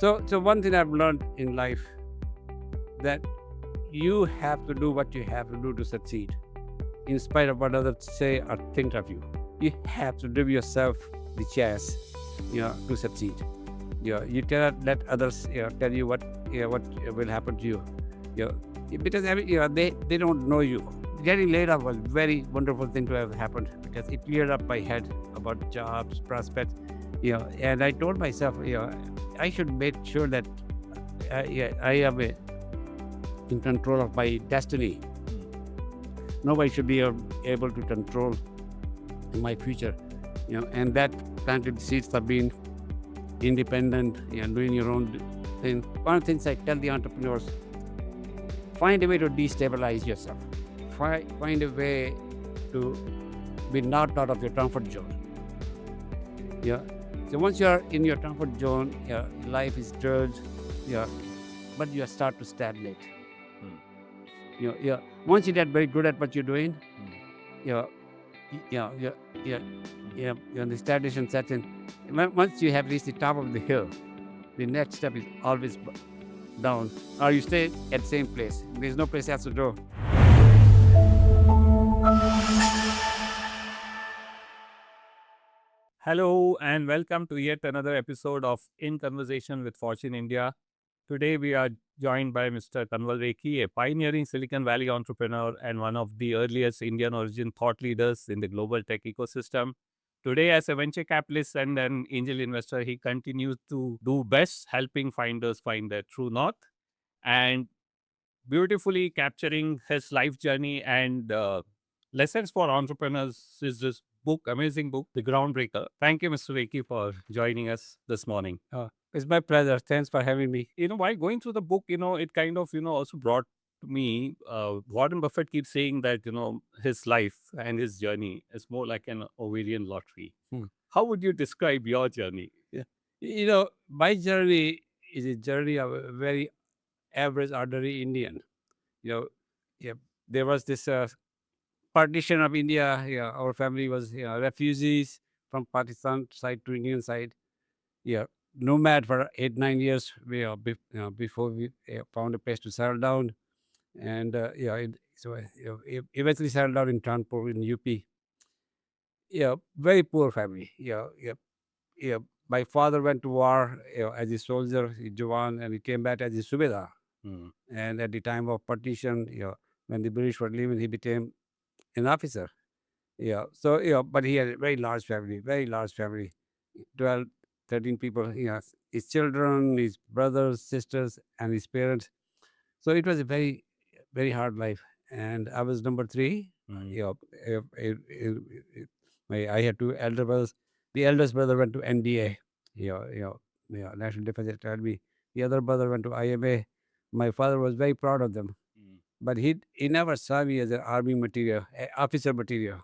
So one thing I've learned in life, that you have to do what you have to do to succeed, in spite of what others say or think of you. You have to give yourself the chance, to succeed. You cannot let others, tell you what will happen to you. You know, because they don't know you. Getting laid off was a very wonderful thing to have happened, because it cleared up my head about jobs, prospects. And I told myself, I should make sure that I am in control of my destiny. Nobody should be able to control my future. And that planted the seeds of being independent and doing your own thing. One of the things I tell the entrepreneurs: find a way to destabilize yourself. Find a way to be knocked out of your comfort zone. So once you are in your comfort zone, life is good. But you start to stagnate. Once you get very good at what you're doing, the stagnation sets in. Once you have reached the top of the hill, the next step is always down, or you stay at the same place. There's no place else to go. Hello and welcome to yet another episode of In Conversation with Fortune India. Today we are joined by Mr. Kanwal Rekhi, a pioneering Silicon Valley entrepreneur and one of the earliest Indian origin thought leaders in the global tech ecosystem. Today, as a venture capitalist and an angel investor, he continues to do best, helping finders find their true north, and beautifully capturing his life journey and lessons for entrepreneurs is this book, amazing book, The Groundbreaker. Thank you, Mr. Rekhi, for joining us this morning. It's my pleasure. Thanks for having me. While going through the book, it kind of, also brought to me, Warren Buffett keeps saying that, his life and his journey is more like an ovarian lottery. How would you describe your journey? My journey is a journey of a very average, ordinary Indian. There was this partition of India. Our family was refugees from Pakistan side to Indian side. Nomad for 8-9 years before we found a place to settle down, and eventually settled down in Kanpur in UP. Very poor family. My father went to war as a soldier, a Jawan, and he came back as a Subedar. And at the time of partition, when the British were leaving, he became an officer. But he had a very large family, 12, 13 people. His children, his brothers, sisters, and his parents. So it was a very, very hard life. And I was number 3. I had 2 elder brothers. The eldest brother went to NDA, National Defense Academy. The other brother went to IMA. My father was very proud of them, but he never saw me as an army material, officer material.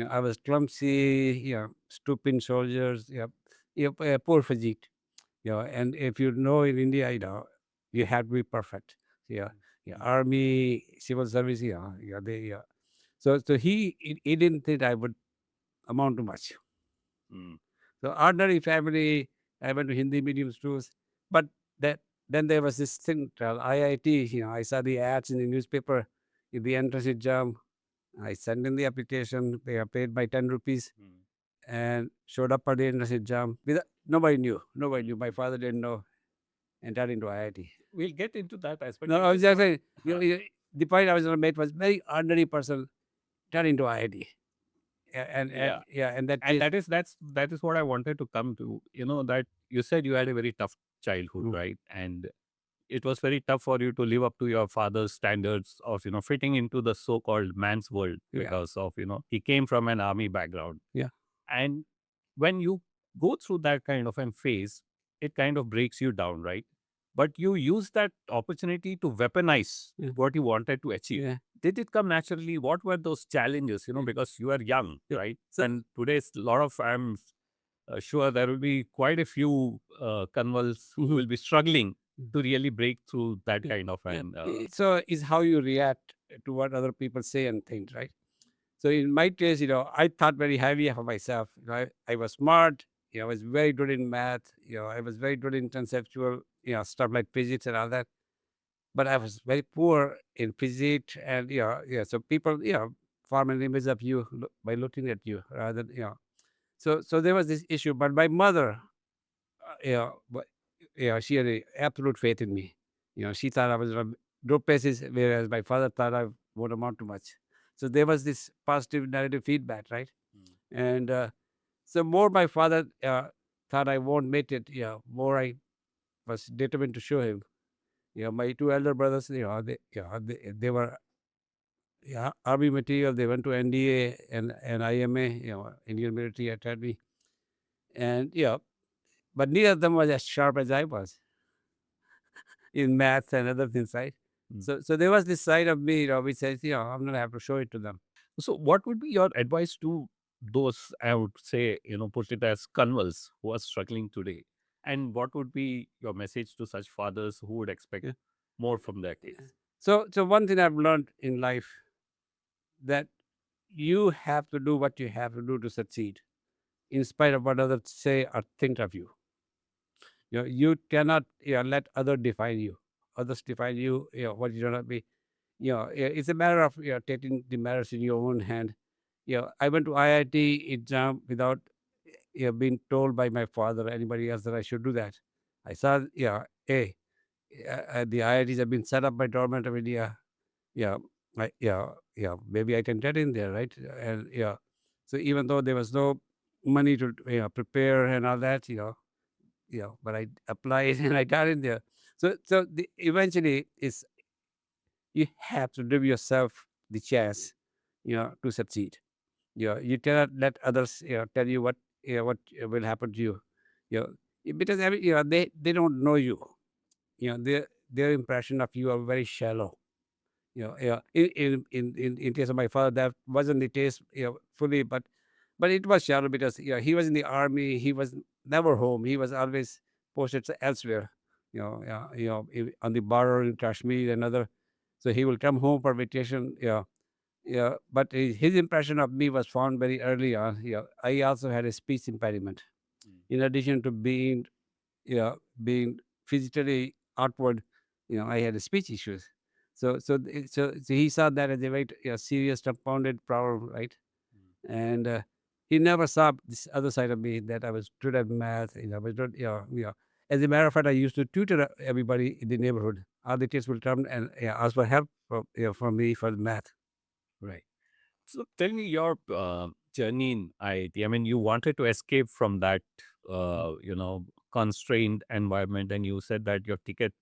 I was clumsy, stupid soldiers, poor physique. And if you know in India, you have to be perfect. Army, civil service, So he didn't think I would amount to much. So ordinary family, I went to Hindi medium schools, but then there was this thing called IIT. I saw the ads in the newspaper, in the entrance exam. I sent in the application. They paid my 10 rupees and showed up for the entrance exam. Nobody knew. My father didn't know, and got into IIT. We'll get into that aspect. No, I was just saying, the point I was going to make was very ordinary person got into IIT. And that is what I wanted to come to. That you said you had a very tough childhood, right? And it was very tough for you to live up to your father's standards of fitting into the so-called man's world, because of he came from an army background. And when you go through that kind of a phase, it kind of breaks you down, right? But you use that opportunity to weaponize what you wanted to achieve. Did it come naturally? What were those challenges? Because you are young, right? And today's I'm sure there will be quite a few Kanwals who will be struggling to really break through that kind of So it's how you react to what other people say and think, right? So in my case, I thought very highly of myself. I was smart, I was very good in math. I was very good in conceptual, stuff like physics and all that. But I was very poor in physics, and so people, form an image of you by looking at you rather than. So there was this issue. But my mother, but she had a absolute faith in me. She thought I was on good places, whereas my father thought I won't amount to much. So there was this positive narrative feedback, right? And so more my father thought I won't make it. More I was determined to show him. My two elder brothers, they were army material. They went to NDA and IMA, Indian Military Academy, and but neither of them was as sharp as I was in maths and other things, right? So there was this side of me, which says, I'm gonna have to show it to them. So, what would be your advice to those, I would say, put it as Kanwals who are struggling today? And what would be your message to such fathers who would expect Yeah. more from their kids? So one thing I've learned in life, that you have to do what you have to do to succeed, in spite of what others say or think of you. You cannot let others define you. Others define you. What you don't be. It's a matter of taking the matters in your own hand. I went to IIT exam without being told by my father or anybody else that I should do that. I saw, hey, the IITs have been set up by government of India. Yeah, maybe I can get in there, right? And so even though there was no money to prepare and all that, but I applied and I got in there. So eventually, it's you have to give yourself the chance, to succeed. You cannot let others tell you what will happen to you. Because they don't know you. Their impression of you are very shallow. In case of my father, that wasn't the case, fully, but it was shallow because he was in the army. He was never home. He was always posted elsewhere. On the border in Kashmir and other. So he will come home for vacation. But his impression of me was formed very early on. I also had a speech impediment, in addition to being physically outward. I had speech issues. So he saw that as a very serious, compounded problem, right? And he never saw this other side of me, that I was good at math. I was good. As a matter of fact, I used to tutor everybody in the neighborhood. All the kids would come and ask for help from me for the math. Right. So, tell me your journey in IIT. I mean, you wanted to escape from that, constrained environment, and you said that your ticket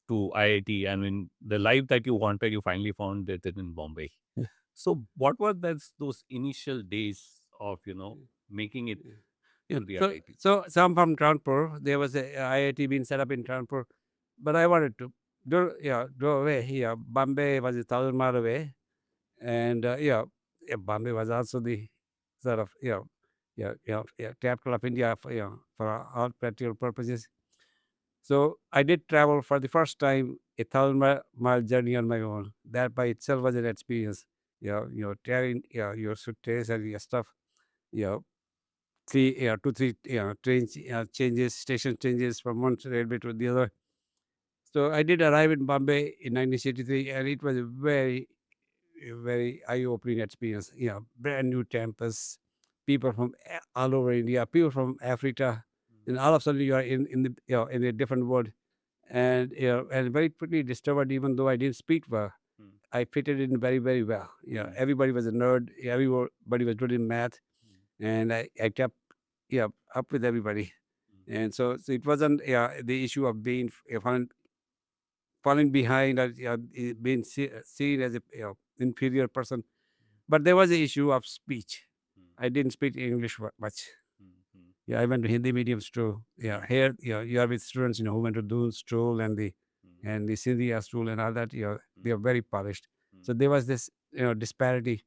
to IIT, I mean, the life that you wanted, you finally found it in Bombay. Yeah. So, what were those initial days of making it Yeah. to the So, IIT? so I'm from Kanpur. There was a IIT being set up in Kanpur, but I wanted to go away. Bombay was 1,000 miles away, and Bombay was also the sort of capital of India for all practical purposes. So I did travel for the first time 1,000-mile journey on my own. That by itself was an experience. Carrying your suitcase and your stuff. You know, two, three train changes, station changes from one railway to the other. So I did arrive in Bombay in 1963, and it was a very eye-opening experience. Brand new campus, people from all over India, people from Africa, and all of a sudden you are in the in a different world, and and very quickly discovered, even though I didn't speak well, I fitted in very, very well. Everybody was a nerd. Everybody was good in math, and I kept up with everybody. And so it wasn't the issue of being falling behind, or being seen as a inferior person, but there was the issue of speech. I didn't speak English much. I went to Hindi medium school. Here you are with students who went to Doon school and the Sindhi school and all that. They are very polished. So there was this disparity.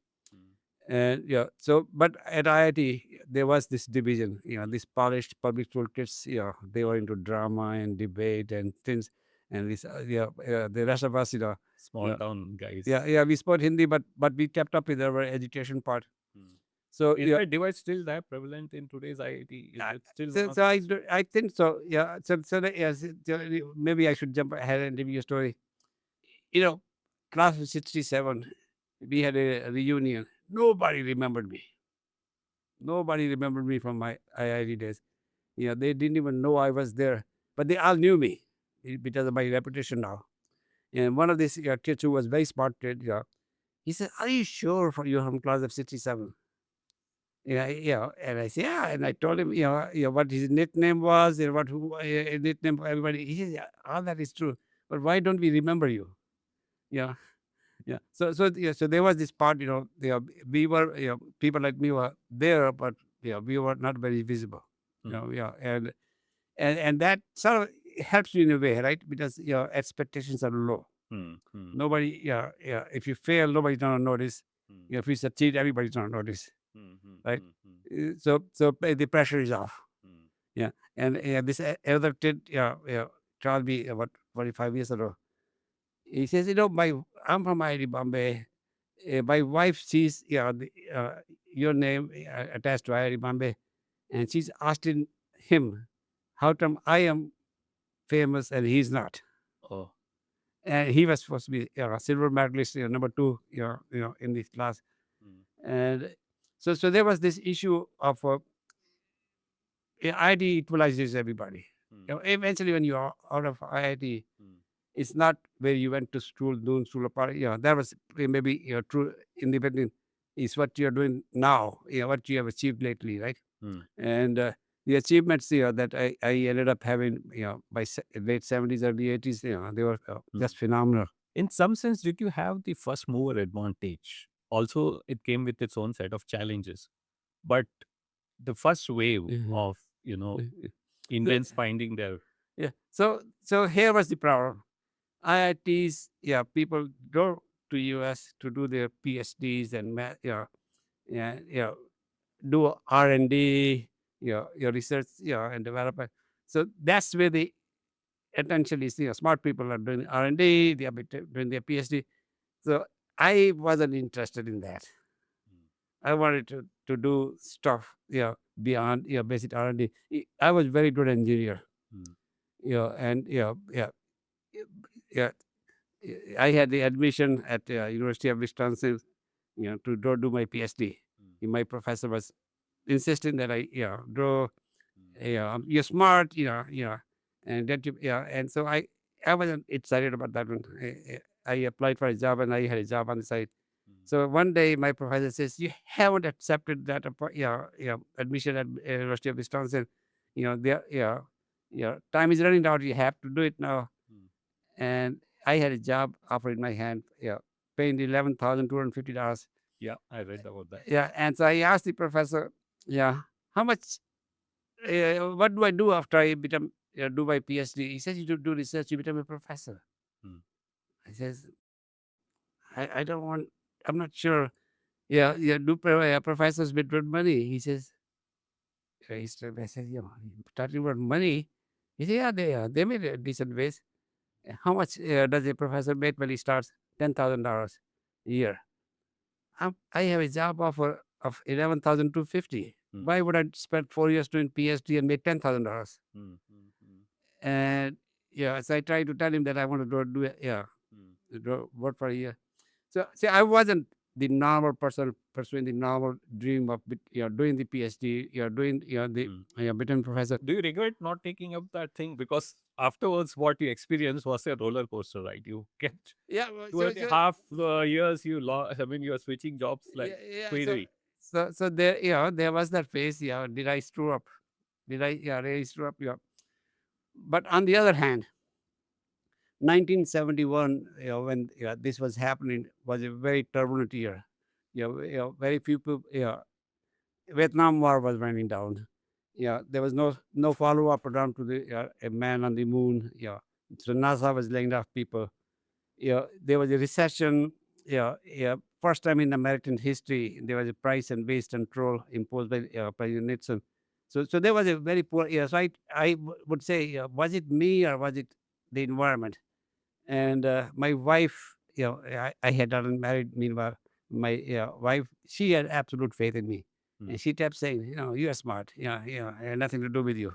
And so but at IIT there was this division. These polished public school kids. They were into drama and debate and things. And this the rest of us, Small yeah, town guys. we spoke Hindi, but we kept up with our education part. So Is that device still that prevalent in today's IIT? Is it still one of the I think so. Yeah. Yes, maybe I should jump ahead and give you a story. You know, class of '67, we had a reunion. Nobody remembered me. Nobody remembered me from my IIT days. They didn't even know I was there, but they all knew me because of my reputation now. And one of these kids who was very smart kid, he said, "Are you sure you're from class of '67?" And I said, "Yeah." And I told him, what his nickname was and what nickname for everybody. He said, "Yeah, all that is true, but why don't we remember you?" Yeah, yeah. So there was this part, we were, people like me were there, but we were not very visible. Yeah, and that sort of helps you in a way, right? Because your expectations are low. Nobody, if you fail, nobody's gonna notice. If you succeed, everybody's gonna notice, right? The pressure is off. Yeah, and this other kid, told me about 45 years ago. He says, I'm from IIT Bombay. My wife sees, your name attached to IIT Bombay, and she's asking him, how come I am famous and he's not? Oh. And he was supposed to be a silver medalist, number two, in this class. And so there was this issue of IIT equalizes everybody. Eventually, when you are out of IIT, it's not where you went to school, doing school apart. That was maybe true independent. Is what you're doing now. What you have achieved lately, right? And the achievements that I ended up having, by late '70s, early '80s, they were just phenomenal. In some sense, did you have the first mover advantage? Also, it came with its own set of challenges. But the first wave of, Indians finding their Yeah. So here was the problem. IITs, people go to US to do their PhDs and yeah, do R&D, your research, and development. So that's where the attention is. Smart people are doing R&D, they are doing their PhD. So I wasn't interested in that. I wanted to do stuff, beyond basic R&D. I was very good engineer, and yeah, I had the admission at University of Wisconsin, to go do my PhD. My professor was insisting that I, go, you're smart, and that and so I wasn't excited about that one. I applied for a job and I had a job on the side. So one day my professor says, "You haven't accepted that, admission at University of Wisconsin. Time is running out. You have to do it now." And I had a job offer in my hand, paying $11,250. Yeah, I read about that. Yeah, and so I asked the professor, how much, what do I do after I become, do my PhD? He says, you do research, you become a professor. I says, I don't want, I'm not sure. Professors with good money? He says, I said, talking about money? He said, they made a decent wage. How much does a professor make when he starts? $10,000 a year. I have a job offer of 11,250. Why would I spend 4 years doing PhD and make $10,000? And so I tried to tell him that I want to go do it. Work for a year. So see, I wasn't the normal person pursuing the normal dream of doing the PhD. Doing the becoming professor. Do you regret not taking up that thing? Because afterwards, what you experienced was a roller coaster, right? You kept Yeah. 2.5 years. You lost. I mean, you are switching jobs like crazy. So there, there was that phase. Did I screw up? Did I really screw up? But on the other hand, 1971, when this was happening, was a very turbulent year. Very few people. Vietnam War was winding down. There was no follow up program to the a man on the moon. So NASA was laying off people. There was a recession. First time in American history, there was a price and wage control imposed by President Nixon. So there was a very poor. So I would say, was it me or was it the environment? And my wife, I had gotten married. Meanwhile, my wife, she had absolute faith in me. And she kept saying, you are smart. I had nothing to do with you.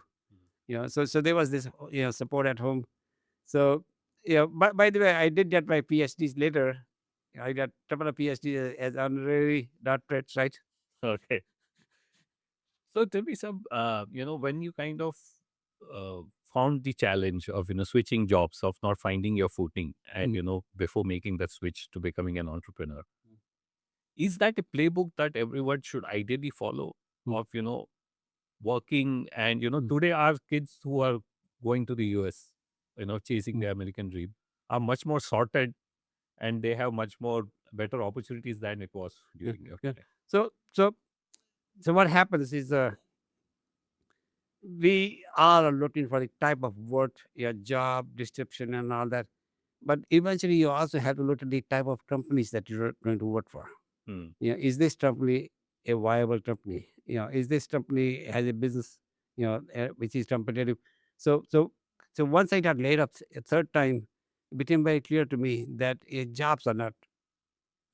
So there was this, support at home. So, by the way, I did get my PhDs later. I got a couple of PhDs as honorary doctorates, right? Okay. So tell me some, when you kind of uh, found the challenge of, switching jobs, of not finding your footing, and, before making that switch to becoming an entrepreneur, is that a playbook that everyone should ideally follow Mm. of, working? And, Mm. today our kids who are going to the US, chasing Mm. the American dream, are much more sorted, and they have much more better opportunities than it was Yeah, during your yeah. time. So, so, so what happens is, we are looking for the type of work, your job description, and all that. But eventually, you also have to look at the type of companies that you're going to work for. Hmm. Is this company a viable company? Is this company has a business, which is competitive? So, so, so once I got laid off a third time, it became very clear to me that jobs are not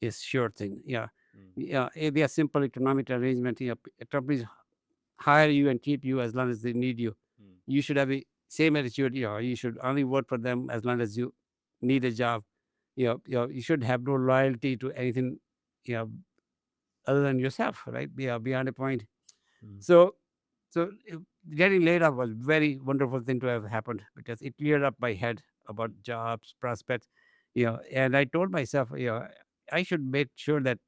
a sure thing. They are simple economic arrangement. Companies hire you and keep you as long as they need you. Hmm. You should have the same attitude. You should only work for them as long as you need a job. You should have no loyalty to anything, you know, other than yourself, right? Beyond a point. Hmm. So, so getting laid off was very wonderful thing to have happened because it cleared up my head about jobs, prospects. And I told myself, I should make sure that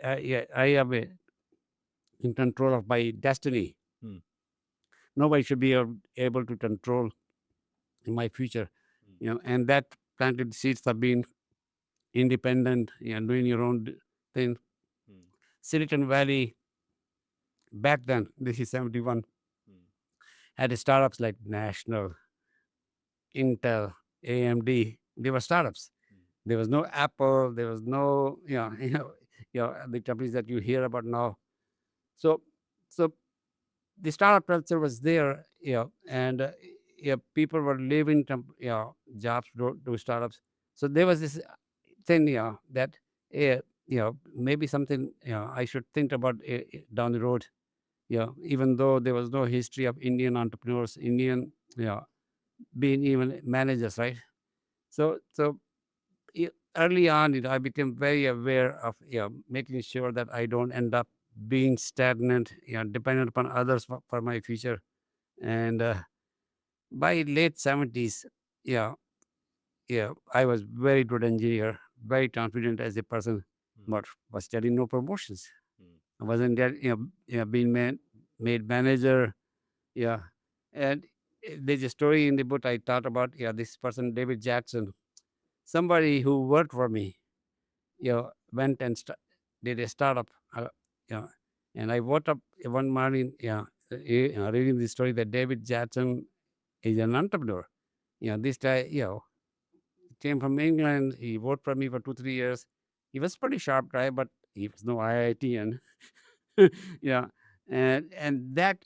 I am in control of my destiny. Hmm. Nobody should be able to control my future. And that planted seeds of being independent, doing your own thing. Hmm. Silicon Valley back then, this is 71, Hmm. had startups like National, Intel, AMD. They were startups. Hmm. There was no Apple. There was no, the companies that you hear about now. So, so the startup culture was there, and people were leaving, jobs to do startups. So there was this thing, that, maybe something, I should think about down the road. Even though there was no history of Indian entrepreneurs, Indian, being even managers, right? So early on, I became very aware of, making sure that I don't end up being stagnant, dependent upon others for my future. And by late 70s, yeah, I was very good engineer, very confident as a person, Hmm. but was getting no promotions. Hmm. I wasn't getting, being made manager. Yeah. And there's a story in the book I thought about, this person, David Jackson, somebody who worked for me, went and did a startup. Yeah. And I woke up one morning, reading the story that David Jackson is an entrepreneur. This guy, came from England. He worked for me for 2, 3 years. He was pretty sharp guy, but he was no IIT. Yeah, and that,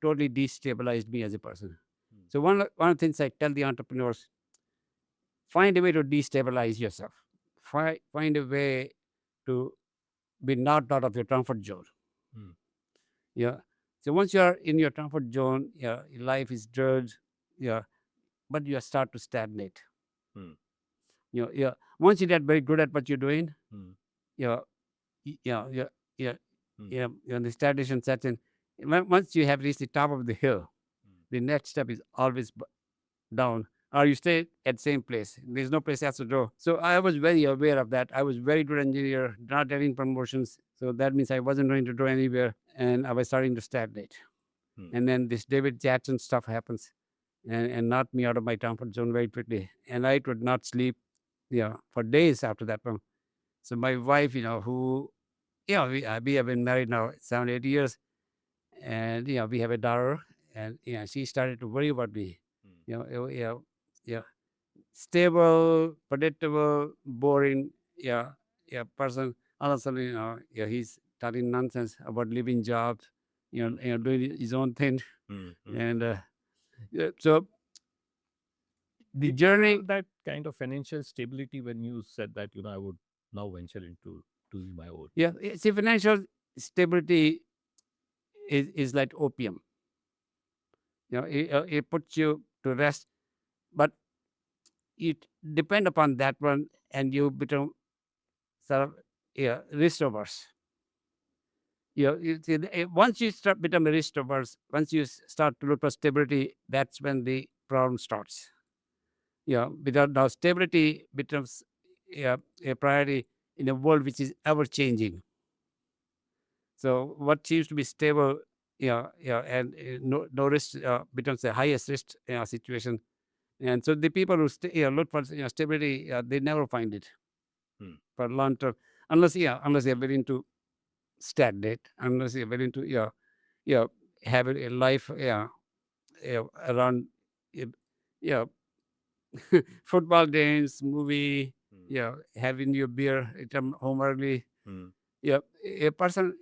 totally destabilized me as a person. Hmm. So one of the things I tell the entrepreneurs: find a way to destabilize yourself. Find a way to be knocked out of your comfort zone. Hmm. Yeah. So once you are in your comfort zone, your life is good. Yeah, but you start to stagnate. Hmm. Once you get very good at what you're doing, Hmm. yeah, yeah, yeah, yeah, Hmm. the stagnation sets in. Once you have reached the top of the hill, Hmm. the next step is always down, or you stay at the same place. There's no place else to go. So I was very aware of that. I was very good engineer, not getting promotions. So that means I wasn't going to go anywhere, and I was starting to stagnate. Hmm. And then this David Jackson stuff happens, and knocked me out of my comfort zone very quickly. And I could not sleep, for days after that one. So my wife, who, we have been married now 7, 8 years, and we have a daughter, and she started to worry about me. Hmm. Yeah, stable, predictable, boring, person. All of a sudden, he's talking nonsense about leaving jobs, doing his own thing, Hmm. Hmm. and so the Did you journey. have that kind of financial stability when you said that, I would now venture into doing my own? Yeah, see, financial stability is like opium. It puts you to rest, but you depend upon that one, and you become sort of risk averse. Once you start become risk averse, once you start to look for stability, that's when the problem starts. Because now stability becomes a priority in a world which is ever changing. So what seems to be stable, and no risk becomes the highest risk situation. And so the people who look for stability, they never find it for long term, unless they're willing to stagnate, unless they're willing to have a life around uh, yeah football games, movie, having your beer, come home early. A person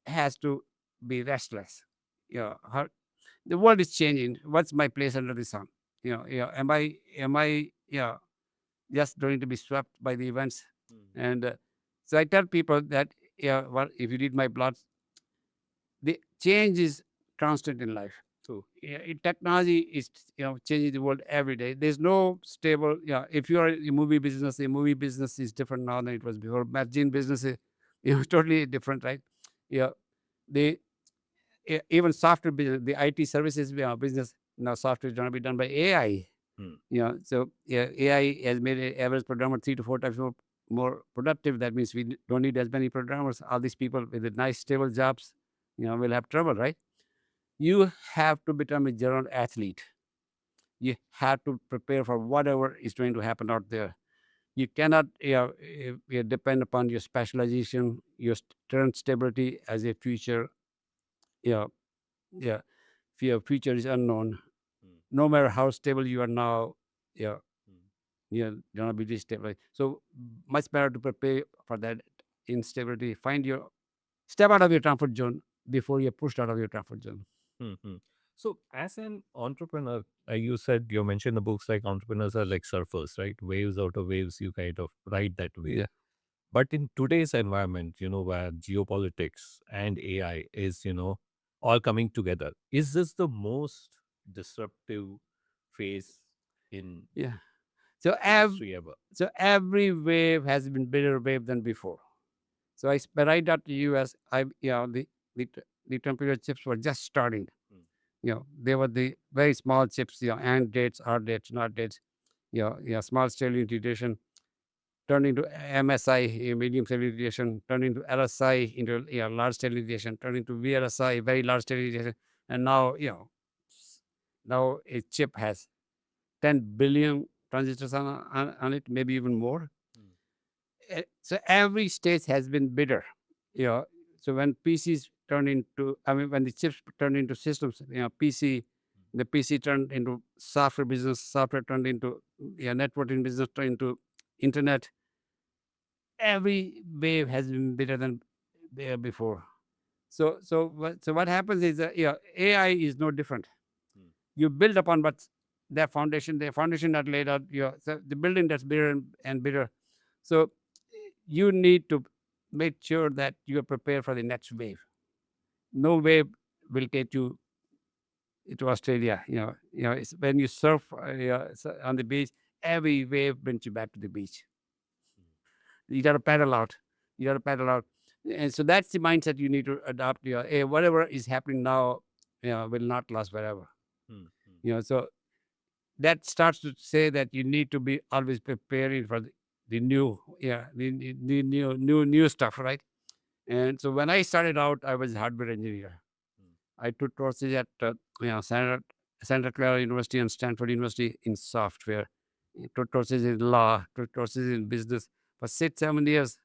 has to be restless. The world is changing. What's my place under the sun? Am I just going to be swept by the events? And so I tell people that well, if you read my blood, the change is constant in life. True. Technology is changing the world every day. There's no stable. If you are in the movie business is different now than it was before. Magazine business is totally different, right? Yeah, the even software business, the IT services business now, software is going to be done by AI. So AI has made an average programmer 3 to 4 times more productive. That means we don't need as many programmers. All these people with the nice stable jobs, will have trouble, right? You have to become a general athlete. You have to prepare for whatever is going to happen out there. You cannot depend upon your specialization, your current stability as a future. Yeah, yeah. If your future is unknown, no matter how stable you are now, yeah, you're gonna be destabilized. So much better to prepare for that instability. Step out of your comfort zone before you're pushed out of your comfort zone. So, as an entrepreneur, you mentioned the books like entrepreneurs are like surfers, right? Waves out of waves, you kind of ride that wave. Yeah. But in today's environment, where geopolitics and AI is, all coming together, is this the most disruptive phase in Yeah. So history ever? every wave has been bigger wave than before. So when I got to US, the computer chips were just starting. They were the very small chips, AND gates, OR gates, NOT gates, small cell integration turned into MSI, medium cell integration, turned into LSI, into large cell integration, turned into VLSI, very large cell integration, and now now a chip has 10 billion transistors on it, maybe even more. So every stage has been bigger. So when PCs turn into, when the chips turn into systems, the PC turned into software business, software turned into networking business, turned into internet. Every wave has been bigger than there before. So what happens is that AI is no different. You build upon what's the foundation that laid out. So the building that's bigger and bigger. So you need to make sure that you are prepared for the next wave. No wave will get you to Australia. It's when you surf on the beach, every wave brings you back to the beach. You got to paddle out. You got to paddle out. And so that's the mindset you need to adopt. Whatever is happening now, will not last forever. So that starts to say that you need to be always preparing for the new, the new stuff, right? And so when I started out, I was a hardware engineer. I took courses at Santa Clara University and Stanford University in software. I took courses in law, took courses in business. For 6, 7 years,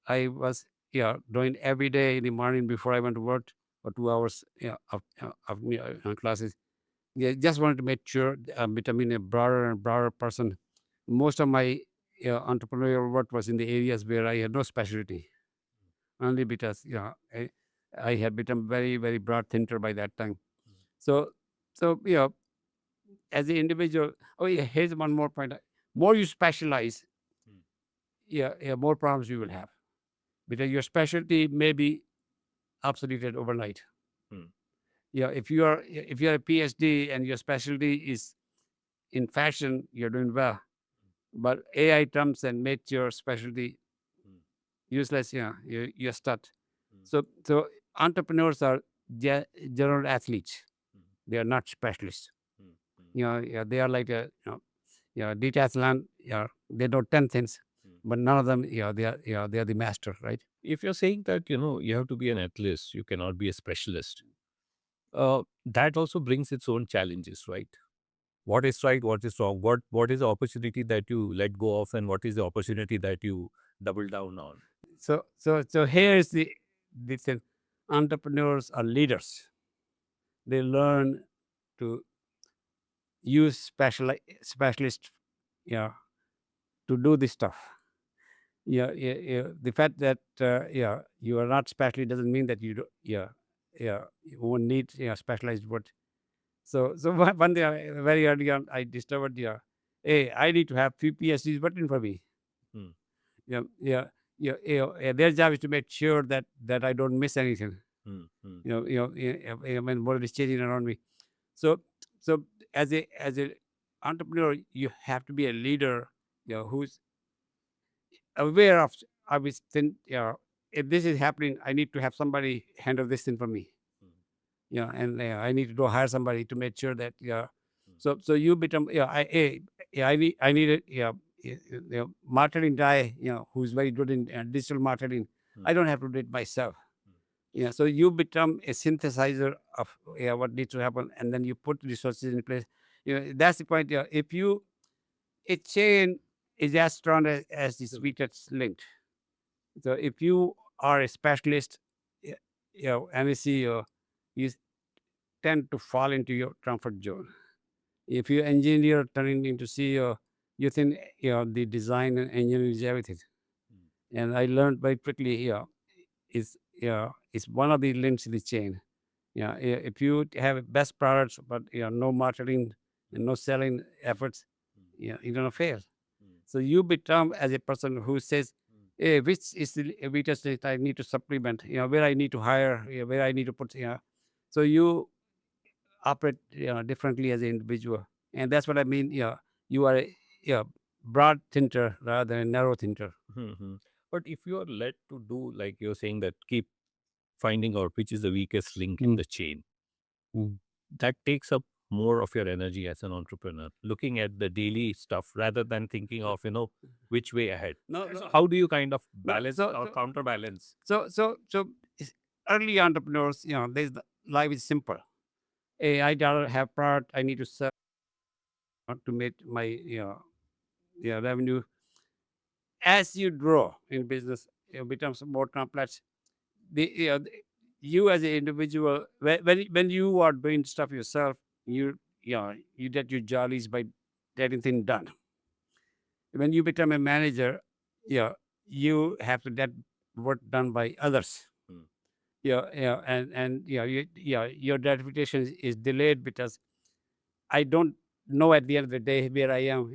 I was doing every day in the morning before I went to work for 2 hours of classes. Just wanted to make sure I'm becoming a broader and broader person. Most of my entrepreneurial work was in the areas where I had no specialty, only because I had become very, very broad thinker by that time. So so as the individual, here's one more point. More you specialize, more problems you will have, because your specialty may be obsoleted overnight. Hmm. Yeah, if you are a PhD and your specialty is in fashion, you're doing well. But AI comes and makes your specialty Hmm. useless. Yeah, you're stuck. Hmm. So entrepreneurs are general athletes. Hmm. They are not specialists. Hmm. Hmm. Yeah, they are like a decathlon. Yeah, they know 10 things, Hmm. but none of them. They are the master, right? If you're saying that, you have to be an athlete, you cannot be a specialist, that also brings its own challenges, right? What is right, what is wrong, what is the opportunity that you let go of, and what is the opportunity that you double down on? So here is the thing. Entrepreneurs are leaders. They learn to use specialists, yeah, to do this stuff. Yeah. The fact that you are not specialist doesn't mean that you do, you won't need specialized word. So one day, very early on, I discovered, hey, I need to have few PhDs working for me. Hmm. Yeah, yeah, their job is to make sure that I don't miss anything. Hmm. Hmm. When world is changing around me. So so as a entrepreneur, you have to be a leader, who's aware of his thing. If this is happening, I need to have somebody handle this thing for me. Hmm. And I need to go hire somebody to make sure that Hmm. So you become I need a marketing guy who's very good in digital marketing. Hmm. I don't have to do it myself. Hmm. So you become a synthesizer of what needs to happen, and then you put resources in place. That's the point. If you a chain is as strong as the sweetest link. So if you are a specialist, and a CEO, you tend to fall into your comfort zone. If you engineer turning into CEO, you think the design and engineering is everything. Hmm. And I learned very quickly is one of the links in the chain. If you have best products but no marketing and no selling efforts, you're gonna fail. Hmm. So you become as a person who says, Hmm. hey, which is the weakest that I need to supplement, where I need to hire, where I need to put, so you operate differently as an individual. And that's what I mean. You are a broad thinker rather than a narrow thinker. Hmm. But if you are led to do, like you're saying, that keep finding out which is the weakest link in Mm. the chain, Mm. that takes up more of your energy as an entrepreneur, looking at the daily stuff rather than thinking of, which way ahead. No, So no, how do you kind of no. balance or counterbalance? So early entrepreneurs, life is simple. Hey, I gotta have product. I need to sell to make my revenue. As you grow in business, it becomes more complex. You as an individual, when you are doing stuff yourself, you get your jollies by getting things done. When you become a manager, yeah, you have to get work done by others. Hmm. Your gratification is delayed because I don't know at the end of the day where I am.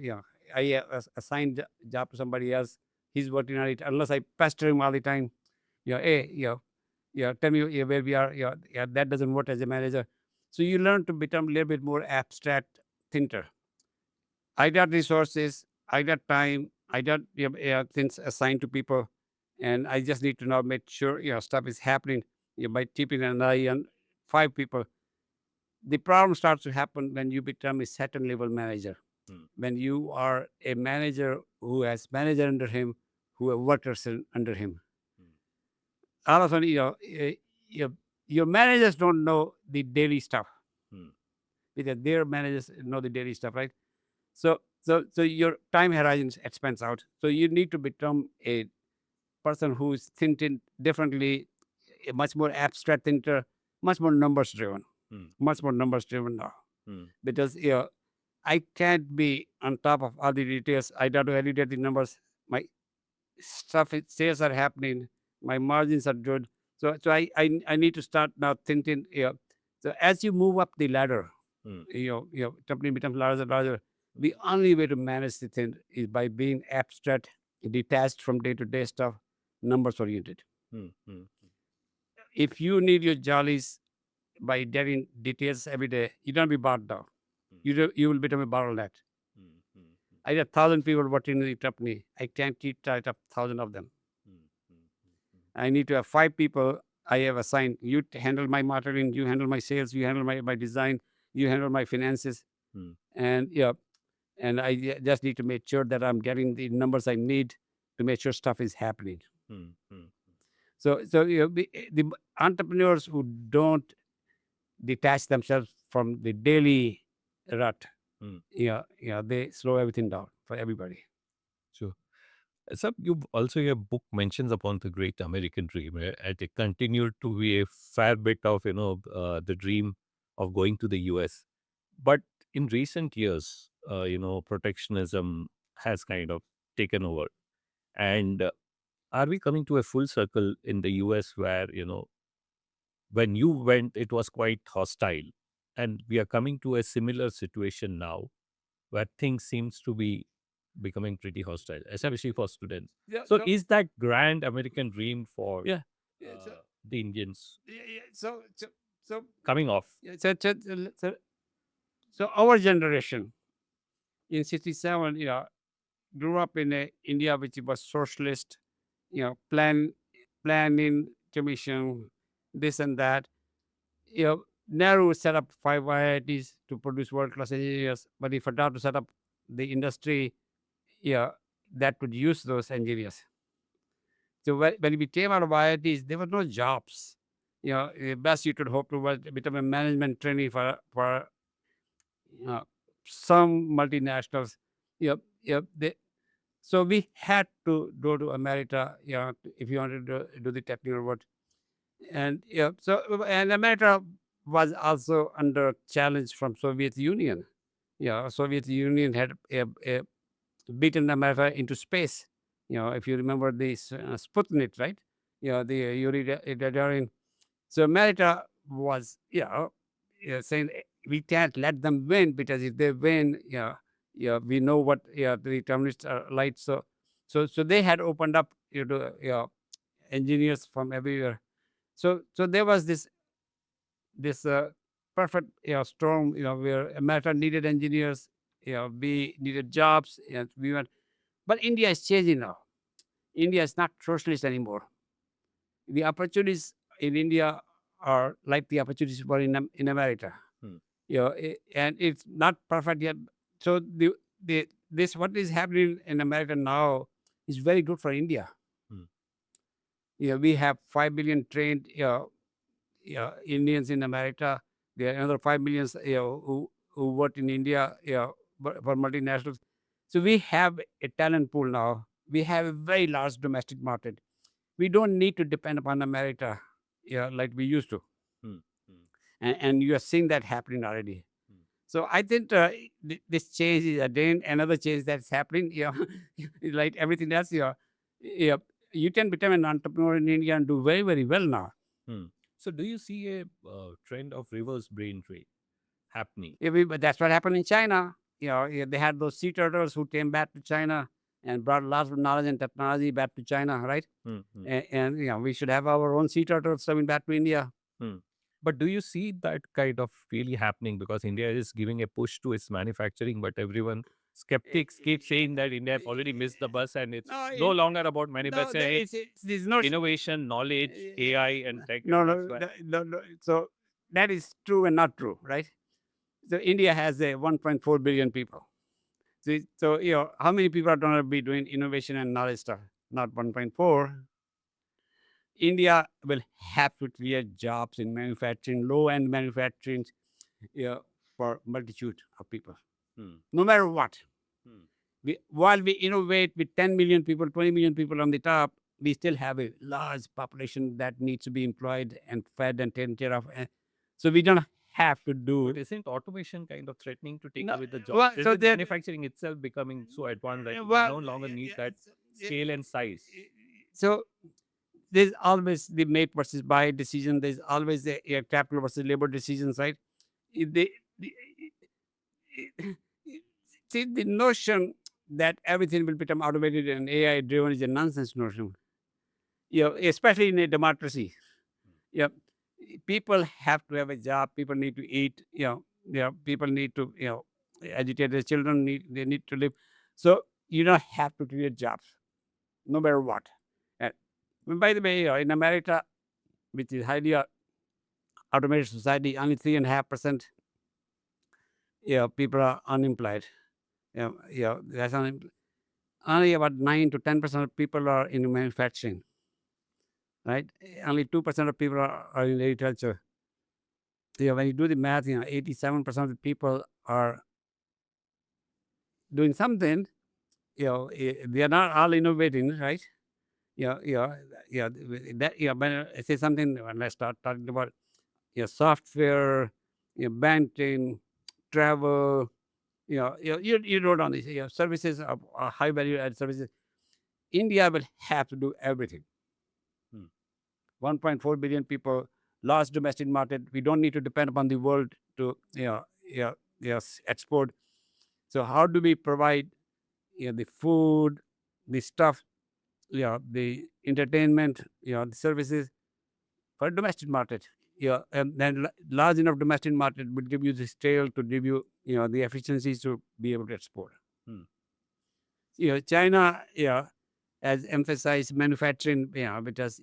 I assigned job to somebody else. He's working on it. Unless I pester him all the time. Hey, tell me where we are. That doesn't work as a manager. So you learn to become a little bit more abstract thinker. I got resources. I got time. I got things assigned to people, and I just need to now make sure stuff is happening. By keeping an eye on 5 people. The problem starts to happen when you become a second level manager. Hmm. When you are a manager who has manager under him, who have workers under him. Hmm. All of a sudden, your managers don't know the daily stuff Hmm. because their managers know the daily stuff, right? So your time horizon expands out. So you need to become a person who is thinking differently, a much more abstract thinker, much more numbers driven, Hmm. much more numbers driven now. Hmm. Because I can't be on top of all the details. I got to validate the numbers. My sales are happening. My margins are good. So I need to start now thinking. So as you move up the ladder, Hmm. your company becomes larger and larger. The only way to manage the thing is by being abstract, detached from day to day stuff, numbers oriented. Hmm. Hmm. if you need your jollies by getting details every day, you don't be bogged down. You will become a bottleneck. I have 1,000 people working in the company. I can't keep track of 1,000 of them. I need to have 5 people I have assigned. You handle my marketing, you handle my sales, you handle my design, you handle my finances. And yeah, and I just need to make sure that I'm getting the numbers I need to make sure stuff is happening. So the entrepreneurs who don't detach themselves from the daily rut, they slow everything down for everybody. Sure. So your book mentions upon the great American dream, right? And it continued to be a fair bit of the dream of going to the US. But in recent years, protectionism has kind of taken over. And are we coming to a full circle in the US where when you went, it was quite hostile, and we are coming to a similar situation now where things seems to be becoming pretty hostile, especially for students. Yeah, So is that grand American dream for yeah. the Indians So coming off? so our generation in '67, grew up in India, which was socialist, planning commission, this and that. Nehru set up 5 IITs to produce world-class engineers, but he forgot to set up the industry, that could use those engineers. So when we came out of IITs, there were no jobs. The best you could hope to was become a management trainee for some multinationals. They, so we had to go to America, if you wanted to do the technical work. And and America was also under challenge from Soviet Union. Soviet Union had beaten America into space. If you remember this Sputnik, right? The Yuri Gagarin. So America was, saying we can't let them win, because if they win, we know what the communists are like. So they had opened up, engineers from everywhere. So there was this perfect storm, where America needed engineers, we needed jobs, and we went. But India is changing now. India is not socialist anymore. The opportunities in India are like the opportunities were in America. And it's not perfect yet. So this what is happening in America now is very good for India. We have 5 billion trained Indians in America. There are another 5 million who work in India, for multinationals. So we have a talent pool now. We have a very large domestic market. We don't need to depend upon America, like we used to. And you are seeing that happening already. So I think this change is again another change that's happening. Like everything else, you can become an entrepreneur in India and do very, very well now. So do you see a trend of reverse brain drain happening? But that's what happened in China. They had those sea turtles who came back to China and brought lots of knowledge and technology back to China, right? And we should have our own sea turtles coming back to India. But do you see that kind of really happening? Because India is giving a push to its manufacturing, but everyone skeptics keep saying that India have already missed the bus, and it's no longer about manufacturing. It's innovation, knowledge, AI, and tech. No. So that is true and not true, right? So India has 1.4 billion people. So how many people are going to be doing innovation and knowledge stuff? Not 1.4. India will have to create jobs in manufacturing, low-end manufacturing, for multitude of people, no matter what. While we innovate with 10 million people, 20 million people on the top, we still have a large population that needs to be employed and fed and taken care of. So we don't have to do. But isn't automation kind of threatening to take No, away the jobs? well, so Isn't that- manufacturing itself becoming so advanced that well, we no longer need that scale and size? So there's always the make versus buy decision. There's always the capital versus labor decisions, right? See, the notion that everything will become automated and AI driven is a nonsense notion. Especially in a democracy. Yeah, people have to have a job. People need to eat. People need to educate their children. They need to live. So you don't have to create jobs, no matter what. And by the way, in America, which is highly automated society, only 3.5% people are unemployed. That's only about 9 to 10% of people are in manufacturing, right? Only 2% of people are in agriculture. When you do the math, 87% of the people are doing something. They are not all innovating, right? Yeah, yeah, yeah. That when I say something, when I start talking about software, banking, travel, you wrote on this, services are high value added services. India will have to do everything. Hmm. 1.4 billion people, large domestic market. We don't need to depend upon the world to export. So how do we provide the food, the stuff, the entertainment, the services for domestic market? And then large enough domestic market will give you the scale to give you the efficiencies to be able to export. Hmm. China has emphasized manufacturing, because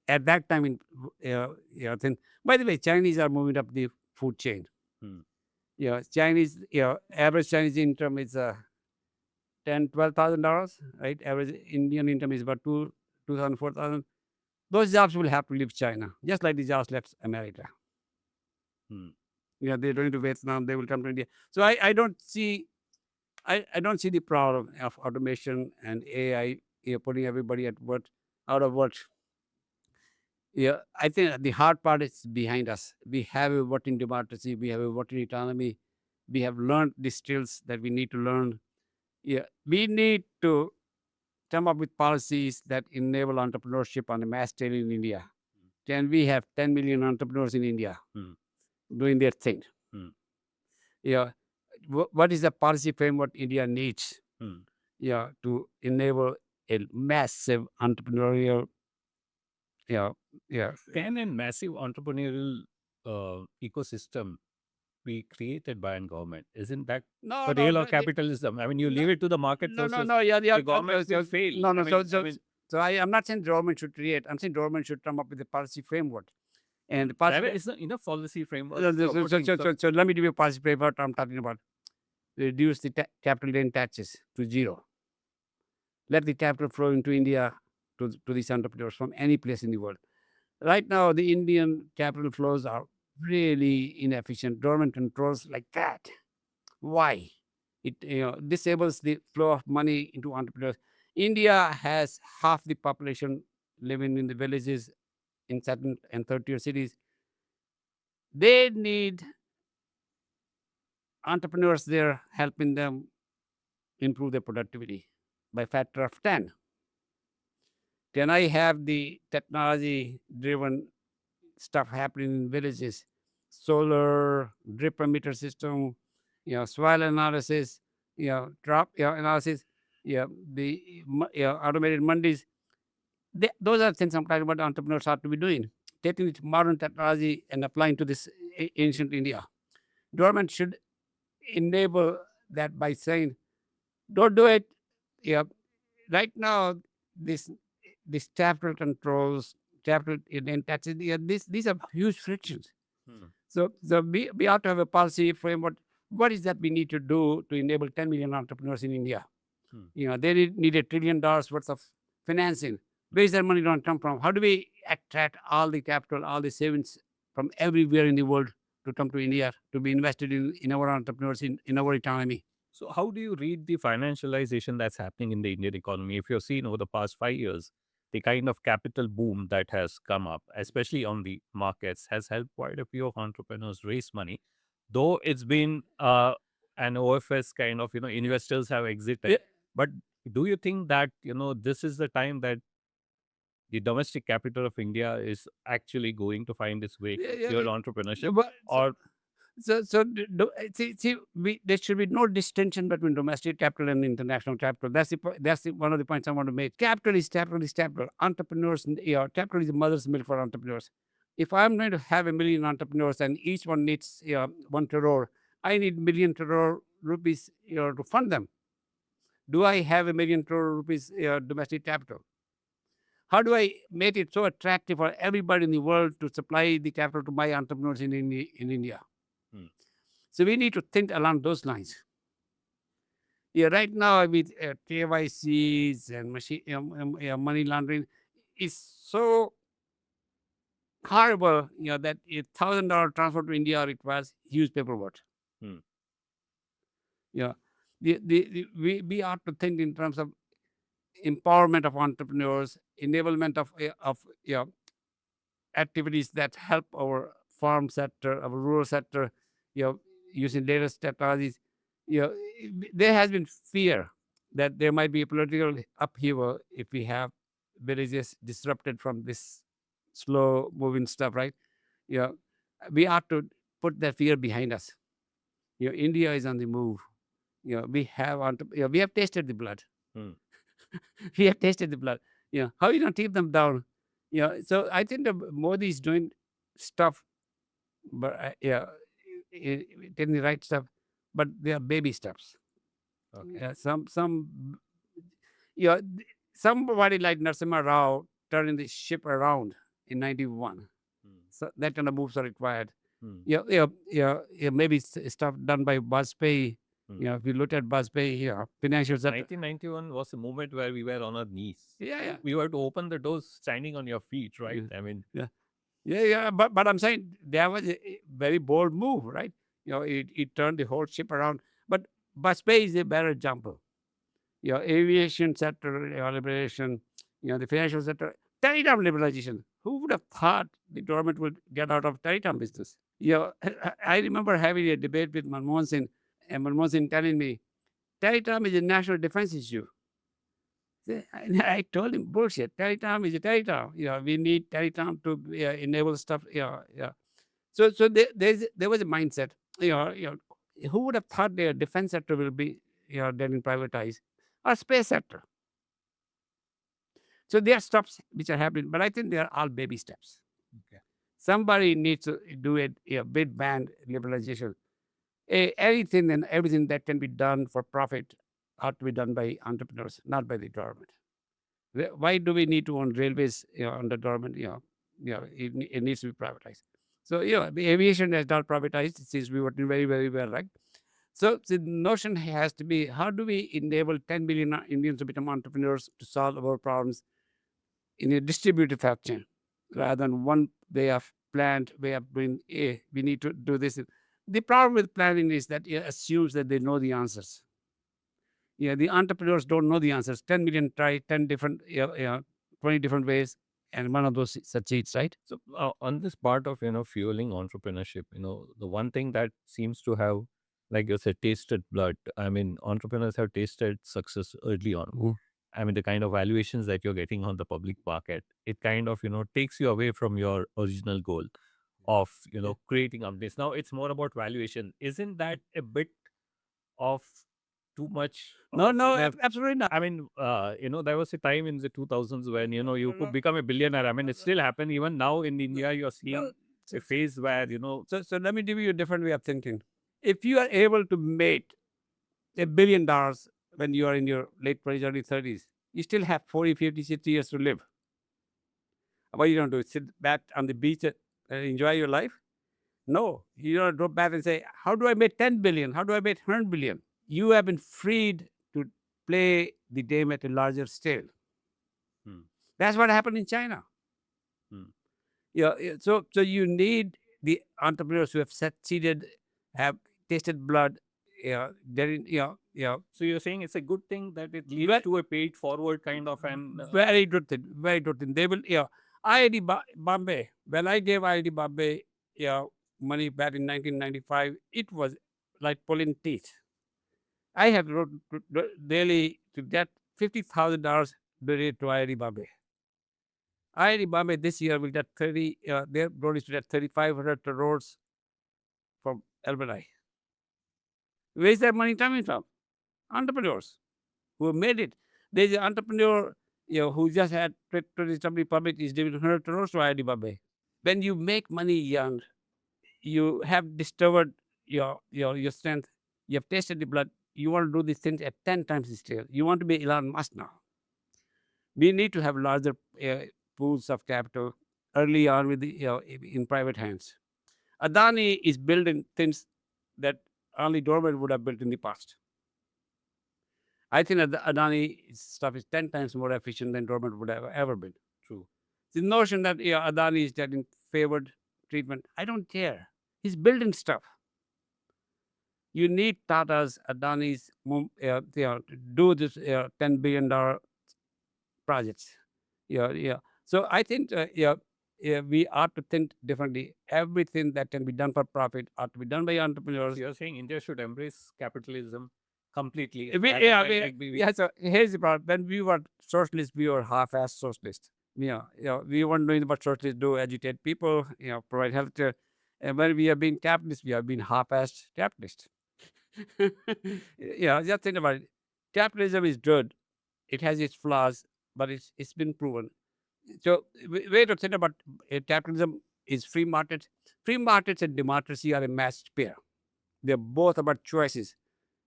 at that time in then, by the way, Chinese are moving up the food chain. Hmm. Chinese, average Chinese income is $10,000-$12,000, right? Average Indian income is about 2,000, 4,000. Those jobs will have to leave China, just like the jobs left America. Hmm. They're going to Vietnam, they will come to India. So I don't see the problem of automation and AI putting everybody out of work. I think the hard part is behind us. We have a voting democracy, we have a voting economy, we have learned the skills that we need to learn. We need to come up with policies that enable entrepreneurship on a mass scale in India. Can we have 10 million entrepreneurs in India Hmm. doing their thing? Hmm. Yeah, what is the policy framework India needs? Hmm. To enable a massive entrepreneurial. Yeah, yeah. Can a massive entrepreneurial ecosystem be created by a government? Isn't that No, a no, real no, or capitalism? I mean, you no, leave it to the market no, no, forces. no. Yeah, yeah. The government will fail. No, no. So I'm not saying government should create. I'm saying government should come up with a policy framework. And the policy. There is enough policy framework So, supporting. so let me give you a policy framework I'm talking about. Reduce the capital gain taxes to zero. Let the capital flow into India to these entrepreneurs from any place in the world. Right now, the Indian capital flows are really inefficient. Government controls like that. Why? It disables the flow of money into entrepreneurs. India has half the population living in the villages in second and third tier cities. They need entrepreneurs there helping them improve their productivity by factor of 10. Can I have the technology driven stuff happening in villages? Solar, drip emitter system, soil analysis, drop analysis, the automated mandis. Those are things I'm talking about entrepreneurs have to be doing, taking this modern technology and applying to this ancient India. Government should enable that by saying, don't do it. Yeah, right now, this this capital controls, capital and taxes, these are huge frictions. Hmm. So we ought to have a policy framework. What is that we need to do to enable 10 million entrepreneurs in India? Hmm. They need $1 trillion worth of financing. Where is that money going to come from? How do we attract all the capital, all the savings from everywhere in the world to come to India to be invested in our entrepreneurs, in our economy? So, how do you read the financialization that's happening in the Indian economy? If you've seen over the past 5 years, the kind of capital boom that has come up, especially on the markets, has helped quite a few of entrepreneurs raise money. Though it's been an OFS kind of, investors have exited. Yeah, But do you think that, this is the time that the domestic capital of India is actually going to find its way yeah, to yeah, fuel entrepreneurship? but Or There should be no distinction between domestic capital and international capital. That's one of the points I want to make. Capital is capital is capital. Entrepreneurs, capital is the mother's milk for entrepreneurs. If I'm going to have a million entrepreneurs and each one needs 1 crore, I need million crore rupees to fund them. Do I have a million crore rupees domestic capital? How do I make it so attractive for everybody in the world to supply the capital to my entrepreneurs in India? So we need to think along those lines. Right now with KYCs and money laundering is so horrible. That $1,000 transfer to India requires huge paperwork. Yeah, we ought to think in terms of empowerment of entrepreneurs, enablement of activities that help our farm sector, our rural sector, using latest technologies. There has been fear that there might be a political upheaval if we have villages disrupted from this slow moving stuff, right? We ought to put that fear behind us. India is on the move. We have tasted the blood. We have tasted the blood. How you don't keep them down? So I think the Modi is doing stuff, but taking the right stuff, but they are baby steps. Okay. Somebody like Narasimha Rao turning the ship around in 91. So that kind of moves are required. Maybe stuff done by Bajpayee. If you look at Bajpayee, financial sector. 1991 was a moment where we were on our knees. Yeah. We were to open the doors standing on your feet, right? I mean, Yeah. But I'm saying that was a very bold move, right? It turned the whole ship around. But Bajpayee is a better example. Aviation sector liberalization, the financial sector, telecom liberalization. Who would have thought the government would get out of telecom business? I remember having a debate with Manmohan Singh, and Manmohan Singh telling me, telecom is a national defense issue. I told him, bullshit. Telecom is a telecom. We need telecom to enable stuff. So there was a mindset. Who would have thought the defense sector will be getting privatized, or space sector? So there are steps which are happening, but I think they are all baby steps. Okay. Somebody needs to do a big bang liberalization. Anything and everything that can be done for profit ought to be done by entrepreneurs, not by the government. Why do we need to own railways under government? It needs to be privatized. So the aviation is not privatized. It seems to be working very, very well, right? So the notion has to be, how do we enable 10 million Indians to become entrepreneurs to solve our problems in a distributed fashion, rather than one way of planned way of doing we need to do this. The problem with planning is that it assumes that they know the answers. The entrepreneurs don't know the answers. 10 million try 10 different, 20 different ways, and one of those succeeds, right? So on this part of fueling entrepreneurship, the one thing that seems to have, like you said, tasted blood. I mean, entrepreneurs have tasted success early on. I mean, the kind of valuations that you're getting on the public market, it kind of takes you away from your original goal of creating updates. Now it's more about valuation. Isn't that a bit of too much? No, absolutely not. I mean, there was a time in the 2000s when you could become a billionaire. I mean, it still happened. Even now in India, you're seeing a phase where So let me give you a different way of thinking. If you are able to make $1 billion when you are in your late 20s, early 30s, you still have 40, 50, 60 years to live. What you don't do? Sit back on the beach and enjoy your life? No, you don't go back and say, how do I make 10 billion? How do I make 100 billion? You have been freed to play the game at a larger scale. That's what happened in China. So you need the entrepreneurs who have succeeded, have tasted blood. So you're saying it's a good thing that it leads to a paid forward kind of an very good thing. Very good thing. They will. IIT Bombay. When I gave IIT Bombay money back in 1995, it was like pulling teeth. I had wrote daily to get $50,000 donated to IIT Bombay. IIT Bombay this year will get 30. Their goal is to get 3,500 crores from Albert. Where is that money coming from? Entrepreneurs who have made it. There's an entrepreneur, who just had 20 public is doing 100 crores to Alibaba. When you make money young, you have discovered your strength. You have tasted the blood. You want to do these things at 10 times the scale. You want to be Elon Musk now. We need to have larger pools of capital early on with in private hands. Adani is building things that only government would have built in the past. I think Adani stuff is 10 times more efficient than government would have ever been. True. The notion that Adani is getting favored treatment, I don't care. He's building stuff. You need Tata's, Adani's, to do this $10 billion projects. So I think we ought to think differently. Everything that can be done for profit ought to be done by entrepreneurs. You're saying India should embrace capitalism completely. So here's the problem. When we were socialists, we were half-assed socialists. We weren't doing what socialists do: educate people, provide healthcare. And when we have been capitalists, we have been half-assed capitalists. Just think about it. Capitalism is good. It has its flaws, but it's been proven. So way to think about capitalism is free market. Free markets and democracy are a matched pair. They're both about choices.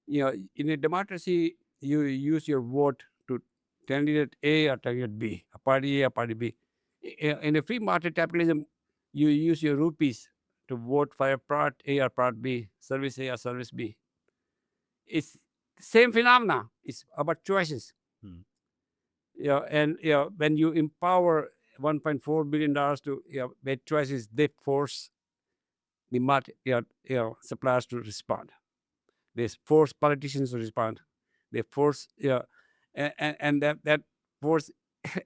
In a democracy, you use your vote to candidate A or candidate B, a party A, a party B. In a free market capitalism, you use your rupees to vote for a part A or part B, service A or service B. It's the same phenomena. It's about choices. And when you empower $1.4 billion to make choices, they force the market, suppliers to respond. They force politicians to respond. They force, and that force,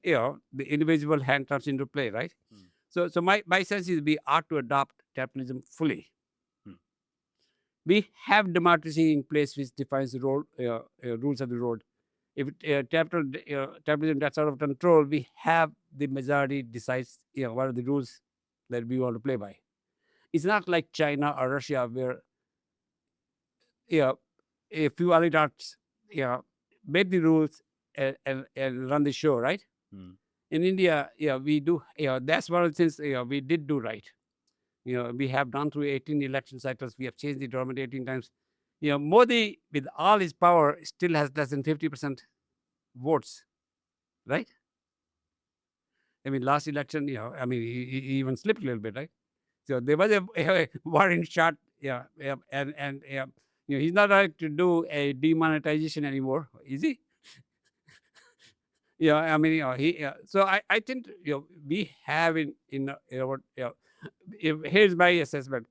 the individual hand comes into play, right? So my sense is we ought to adopt capitalism fully. We have democracy in place which defines the rules of the road. If capitalism gets out of control, we have the majority decides what are the rules that we want to play by. It's not like China or Russia where a few oligarchs make the rules and run the show, right? In India, we do. That's one of the things we did do right. We have gone through 18 election cycles. We have changed the government 18 times. Modi, with all his power, still has less than 50% votes, right? I mean, last election, he even slipped a little bit, right? So there was a warning shot, and he's not right to do a demonetization anymore, is he? So I think we have in our here's my assessment.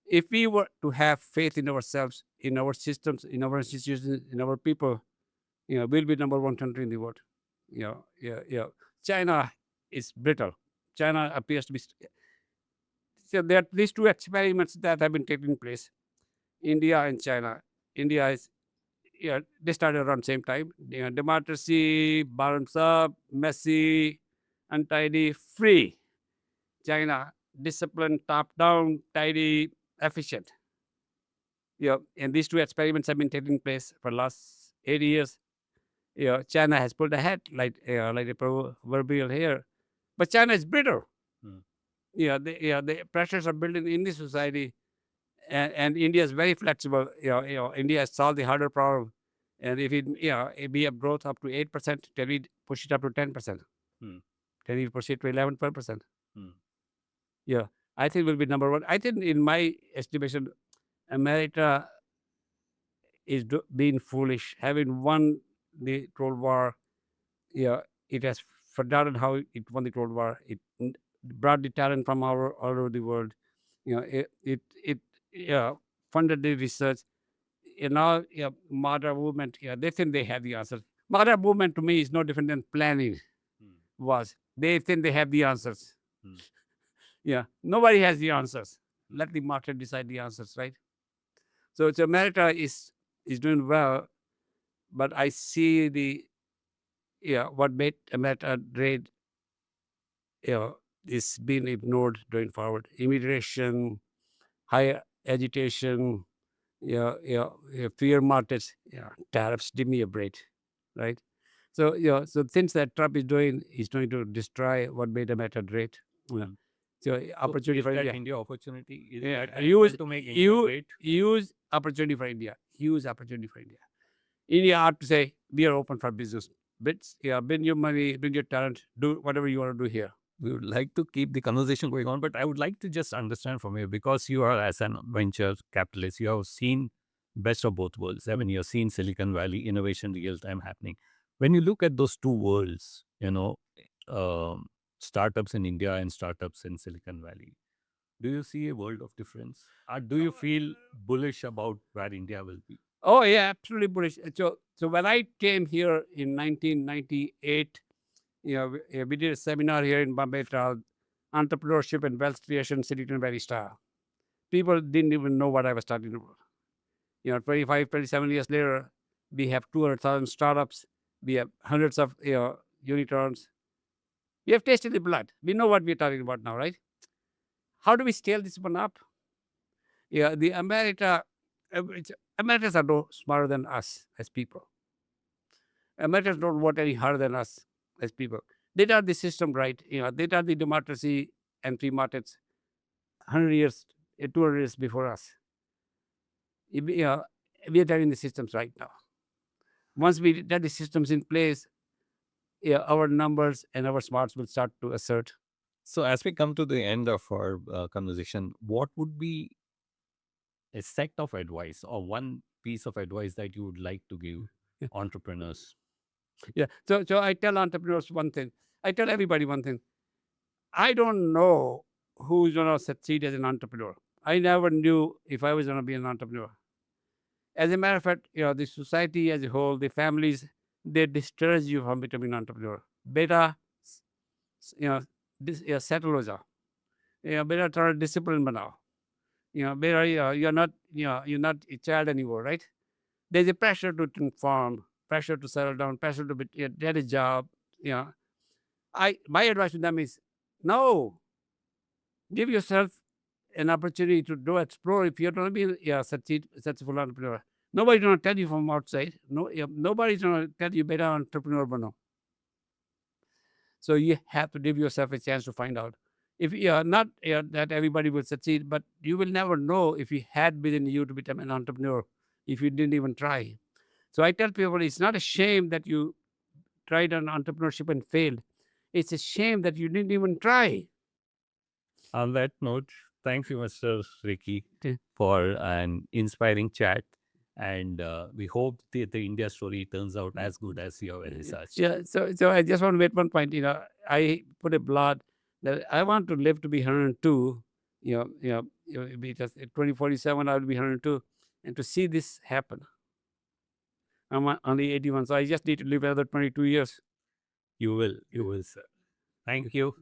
If we were to have faith in ourselves, in our systems, in our institutions, in our people, we'll be number one country in the world. China is brittle. China appears to be. So there are these two experiments that have been taking place, India and China. India is, they started around the same time. Democracy, bottoms up, messy, untidy, free. China, disciplined, top down, tidy, efficient. And these two experiments have been taking place for the last 80 years. China has pulled ahead like a proverbial hair, but China is brittle. The pressures are building in the society, and India is very flexible. India has solved the harder problem, and if we have growth up to 8%, can we push it up to 10%? Can we push it to 11, 12%? I think we'll be number one. I think, in my estimation, America is being foolish, having won the Cold War. It has forgotten how it won the Cold War. It brought the talent from all over the world. It funded the research. Now, modern movement, they think they have the answers. Modern movement to me is no different than planning was. They think they have the answers. Nobody has the answers. Let the market decide the answers, right? So America is doing well, but I see what made America great is being ignored going forward. Immigration, higher agitation, fear markets, tariffs. Give me a break, right? So so things that Trump is doing is going to destroy what made America great. Yeah. So opportunity is for that India. India opportunity? Is Yeah, that use to make India great? use opportunity for India. Huge opportunity for India. India ought to say we are open for business. Bring your money, bring your talent, do whatever you want to do here. We would like to keep the conversation going on, but I would like to just understand from you, because you are, as an venture capitalist, you have seen best of both worlds. I mean, you've seen Silicon Valley innovation real time happening. When you look at those two worlds, um, startups in India and startups in Silicon Valley, do you see a world of difference? Or do you feel bullish about where India will be? Oh yeah, absolutely bullish. So when I came here in 1998, we did a seminar here in Bombay called Entrepreneurship and Wealth Creation, Silicon Valley Style. People didn't even know what I was talking about. 25, 27 years later, we have 200,000 startups. We have hundreds of unicorns. We have tasted the blood. We know what we're talking about now, right? How do we scale this one up? The Americans are no smarter than us as people. Americans don't work any harder than us as people. They got the system right. They got the democracy and free markets 100 years, 200 years before us. We are getting the systems right now. Once we get the systems in place, our numbers and our smarts will start to assert. So, as we come to the end of our conversation, what would be a set of advice or one piece of advice that you would like to give Yeah. entrepreneurs? Yeah. So I tell entrepreneurs one thing. I tell everybody one thing. I don't know who's going to succeed as an entrepreneur. I never knew if I was going to be an entrepreneur. As a matter of fact, the society as a whole, the families, they discourage you from becoming an entrepreneur. Beta, settle ho jao. Beta thora discipline banao. Beta, you're not a child anymore, right? There's a pressure to conform, pressure to settle down, pressure to get a job. My advice to them is, no, give yourself an opportunity to do explore. If you're going to be a successful entrepreneur, nobody's going to tell you from outside. Nobody's going to tell you better entrepreneur bano. So you have to give yourself a chance to find out. If you are not that everybody will succeed, but you will never know if you had within you to become an entrepreneur if you didn't even try. So I tell people it's not a shame that you tried on entrepreneurship and failed. It's a shame that you didn't even try. On that note, thank you, Mr. Rekhi, Okay. for an inspiring chat. And we hope the India story turns out as good as you have researched. Yeah. So I just want to make one point. I put a blog that I want to live to be 102. Because at 2047 I will be 102, and to see this happen. I'm only 81, so I just need to live another 22 years. You will, sir. Thank you.